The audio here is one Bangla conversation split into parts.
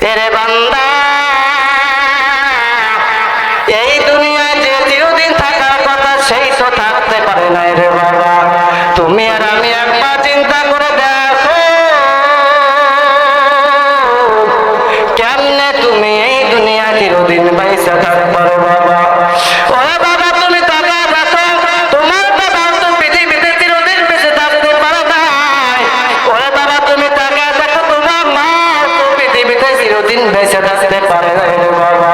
এরে বান্দা, এই দুনিয়ায় যে চিরদিন থাকার কথা সেই তো থাকতে পারে না রে বাবা। তুমি আর আমি একবার চিন্তা করে দেখো, কেমনে তুমি এই দুনিয়া চিরদিন বাইসা থাকবে রে বাবা। ওরে বাবা, তুমি টাকা রাখো, তোমার বাবা তো পৃথিবীতে চিরদিন বেঁচে থাকতে পারে না। ওরে বাবা, তুমি টাকা রাখো, তোমার মা তো পৃথিবীতে চিরদিন বেঁচে থাকতে পারে না রে বাবা।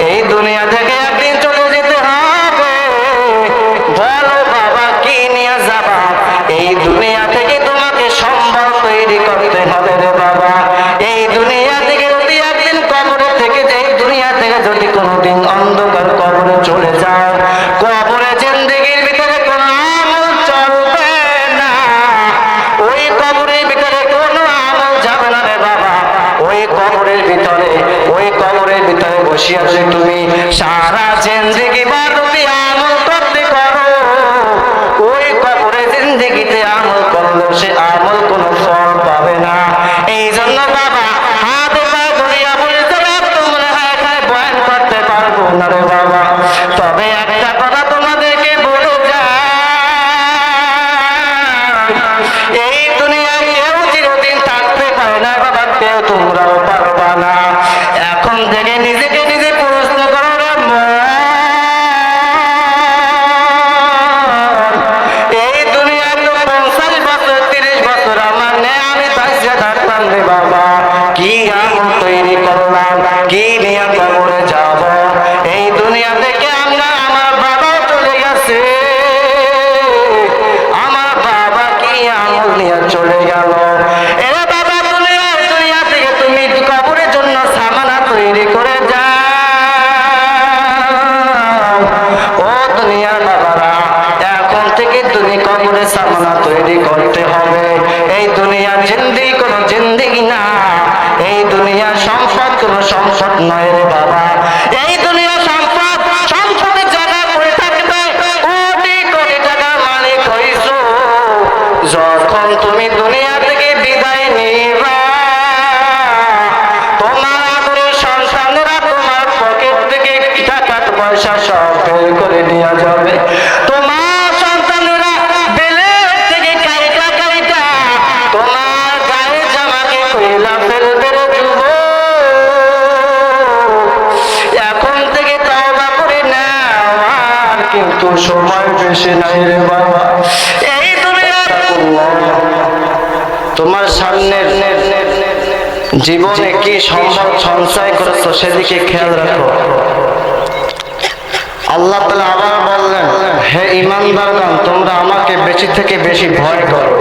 এই দুনিয়া থেকে একদিন চলে যেতে হবে। বলো বাবা, কি নিয়ে যাবা? এই দুনিয়া থেকে তোমাকে সম্বল তৈরি করতে হবে রে বাবা। এই দুনিয়া থেকে যদি একদিন কবরে থেকে, এই দুনিয়া থেকে যদি কোনোদিন অন্ধকার কবরে চলে যাও, কবরে জিন্দেগির ভিতরে কোনো আমল চলবে না। ওই কবরের ভিতরে কোনো আমল যাবে না রে বাবা। ওই কবরের ভিতরে বসে আছে তুমি সারা জিন্দেগি বারুতি আমল করতে করো। ওই কবরে জিন্দেগিতে আমল করলেও সে আমল কোনো ফল পাবে না। এই জন্য বাবা, হাতে পায়ে ধরিয়া বলতে তো মনে হয় এখানে বয়ান করতে পারবো না রে বাবা। তবে একটা কথা তোমাদেরকে বলে যাই, এই দুনিয়ায় কেউ চিরদিন থাকতে পারে না বাবা, কেউ তোমরাও পারবা না। এখন থেকে নিজেকে নিজে প্রশ্ন করো রে মন, এই দুনিয়ায় তো 50 বছর 30 বছর আমার নেই, আমি বাইসে থাকতাম রে বাবা। কি আমল তৈরি করলাম, কি নিয়ে কবরে যাব? এই দুনিয়া থেকে আমরা, আমার বাবা চলে গেছে, আমার বাবা কি আমল নিয়ে চলে গেল। এরে বাবা, দুনিয়া থেকে তুমি কবরের জন্য সামানা তৈরি করে যাও। ও দুনিয়ার বাবারা, এখন থেকে তুমি কবরে সামানা তৈরি করতে হবে। এই দুনিয়ার জিন্দেগি কোনো জিন্দেগি না, এই দুনিয়ার সম্পদ কোনো সম্পদ নয় রে বাবা। এই দুনিয়ার সম্পদ, সম্পদের জায়গা করে থাকবে, কোটি কোটি টাকার মালিক হইছো। যখন তুমি দুনিয়া থেকে বিদায় নিবা, তোমার আদরের সন্তানেরা তোমার পকেট থেকে টাকা পয়সা সব বের করে নিয়ে যাবে। তোমার সন্তানেরা বেলের থেকে কাইটা কাইটা তোমার গায়ে জামাকে কইলা ফেলবে রে যুবক। এখন থেকে তওবা করে নাও, আর কিন্তু সময় বেশি নাই রে বাবা। এই দুনিয়ার তোমার সামনের জীবনে কি সম্পদ সঞ্চয় করেছো সেদিকে খেয়াল রাখো। আল্লাহ তাআলা আবার বললেন, হে ঈমানদারগণ, তোমরা আমাকে বেশি থেকে বেশি ভয় করো।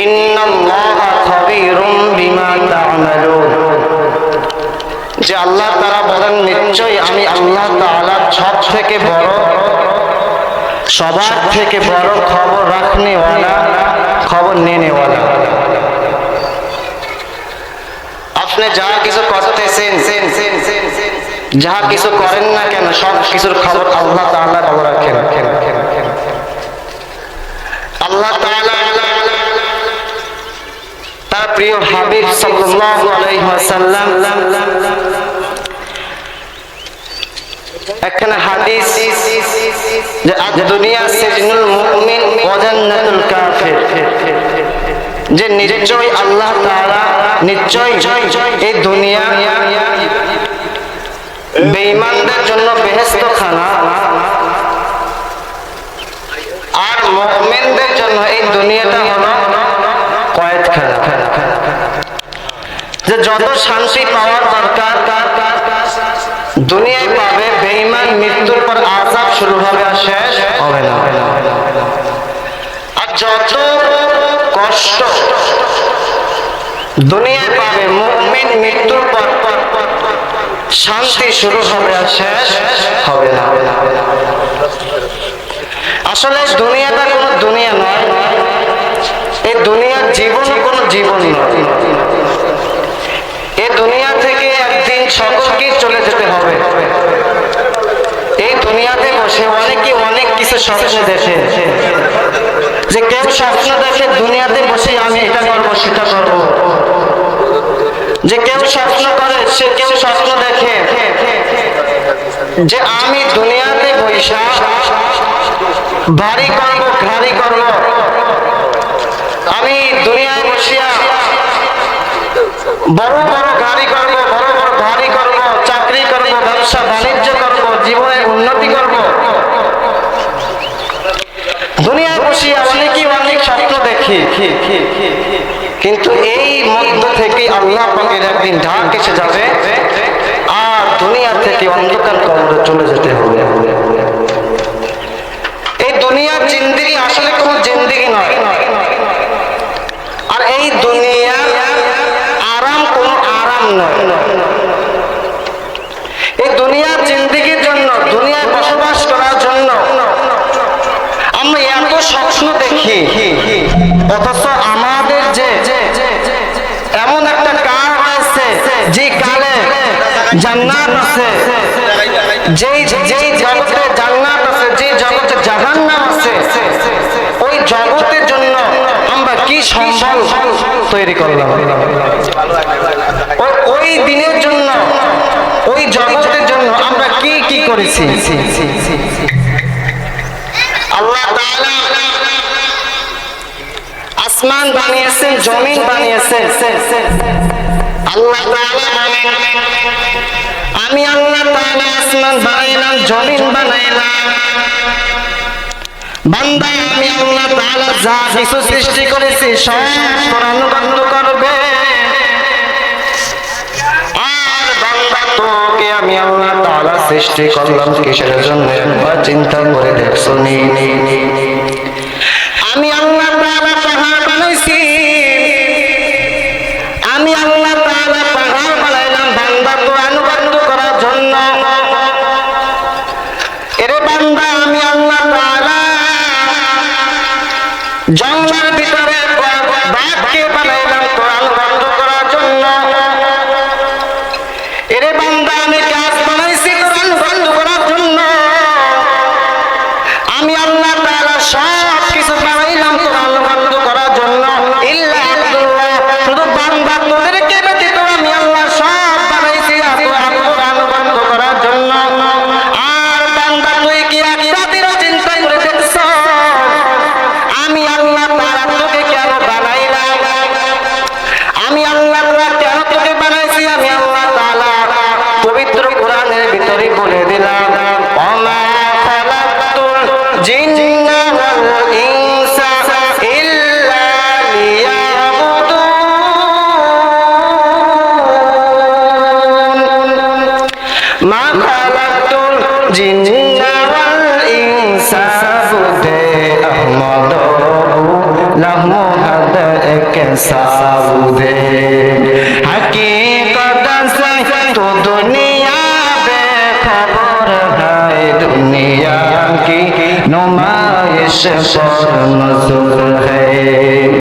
ইন্নাল্লাহা খাবীরুম বিমা তা'মালুন। যে আল্লাহ তাআলা বলেন, নিশ্চয়ই আমি আল্লাহ তাআলা সব থেকে বড়, সবার থেকে বড় খবর রাখনেওয়ালা, খবর নেনেওয়ালা। আপনি যা কিছু করতেছেন, যা কিছু করেন না কেন, সব কিছুর খবর আল্লাহ তাআলা খবর রাখেন। আল্লাহ তাআলা তার প্রিয় হাবিব সাল্লাল্লাহু আলাইহি ওয়াসাল্লাম একখানা হাদিস, যে আজ দুনিয়া সিজনুল মুমিন ওয়া জান্নাতুল কাফির, যে নিশ্চয়ই আল্লাহ তাআলা, নিশ্চয়ই এই দুনিয়া বেঈমানদের জন্য বেহেশতখানা, আর মুমিনদের জন্য এই দুনিয়াটা হলো কয়েদখানা। যে যত শান্তি পাওয়ার দরকার দুনিয়ায় পাবে, বেঈমান মৃত্যুর পর আযাব শুরু হবে আর শেষ হবে না। আর যত কষ্ট দুনিয়ায় পাবে, মুমিন মৃত্যুর পর শান্তি শুরু হবে আর শেষ হবে না। আসলে দুনিয়াটা কোনো দুনিয়া নয়, এই দুনিয়ার জীবন কোনো জীবন নয়। এই দুনিয়া থেকে একদিন সকলকে চলে যেতে হবে। এই দুনিয়াতে বসে অনেকে অনেক কিছু স্বপ্ন দেখে, যে কেউ স্বপ্ন দেখে দুনিয়াতে বসে আমি এটা করবো সেটা করবো, যে কেউ স্বপ্ন করে, সে কেউ স্বপ্ন দেখে যে আমি দুনিয়াতে বৈশা বাড়ি করব, গাড়ি করব, আমি দুনিয়ায় বসিয়া বড় বড় গাড়ি করব, বড় বড় বাড়ি করব, চাকরি করব, ব্যবসা বাণিজ্য করব, জীবনের উন্নতি করব। দুনিয়ায় বসিয়া অনেকেই অনেক স্বপ্ন দেখি, কিন্তু এই মধ্য থেকে আল্লাহ পাকের একদিন ঢাক এসে যাবে আর দুনিয়া থেকে অন্ধকার কবরে চলে যেতে হবে। এই দুনিয়ার জিন্দেগি আসলে কোনো জিন্দেগি নয়, আর এই দুনিয়া আরাম কোনো আরাম নয়। এই দুনিয়ার জিন্দেগির জন্য, দুনিয়ায় বসবাস করার জন্য আমরা এত স্বপ্ন দেখি, অথচ আমাদের যে এমন একটা কাল আছে, যে কালে জান্নাত আছে, যেই জগতে জান্নাত আছে, যে জগতে জাহান্নাম আছে, ওই জগতের জন্য আমরা কি সম্বল তৈরি করলাম, ওই দিনের জন্য, ওই জগতের জন্য আমরা কি কি করেছি। আল্লাহ তাআলা আসমান বানিয়েছেন, জমিন বানিয়েছেন। আল্লাহ তাআলা বলেন, আমি আল্লাহ তাআলা আসমান বানাইলাম, জমিন বানাইলাম। বান্দা, আমি আল্লাহ তাআলা যা কিছু সৃষ্টি করেছি সব তোর অনুগত করবে। আর বান্দা, তোকে আমি আল্লাহ তাআলা সৃষ্টি করলাম কিসের জন্য, একবার চিন্তা করে দেখছো নি? আমি আল্লাহ তাআলা পাহাড় বানাইছি, আমি আল্লাহ তাআলা পাহাড় বানাইলাম বান্দা তো অনুগত করার জন্য। এরে বান্দা, আমি আল্লাহ তাআলা জঙ্গলের ভিতরে বাঘকে বানাইলাম তো অনুগত করার জন্য। এরে বান্দা, আমি গাছ বানাইছি তো অনুগত করার জন্য। আমি আল্লাহ তাআলা সব কিছু বানাইলাম তো অনুগত করার জন্য। ইল্লা আব্দুল্লাহ, শুধু বান্দা তোদেরকে ব্যতীত আমি আল্লাহ সব বানাইছি অনুগত করার জন্য। আর বান্দা, তুই কি একটা দিনও চিন্তা করে দেখছ আমি আল্লাহ তাআলা তোকে কেন বানাইলাম? আমি আল্লাহ তাআলা কেন তোকে বানাইছি? আমি আল্লাহ তাআলা পবিত্র কোরআনের ভিতরে বলে দিলাম, ওমা খালাকতুল জিন্না ওয়াল ইনসা ইল্লা লিয়াবুদুন। মা খালাকতুল জিন্না ওয়াল ইনসা বুদে আহমদ লাহমু হাদ এক সাবুদে। हकीकत से तो दुनिया बेखबर है, दुनिया की नुमाइश पर नज़र है।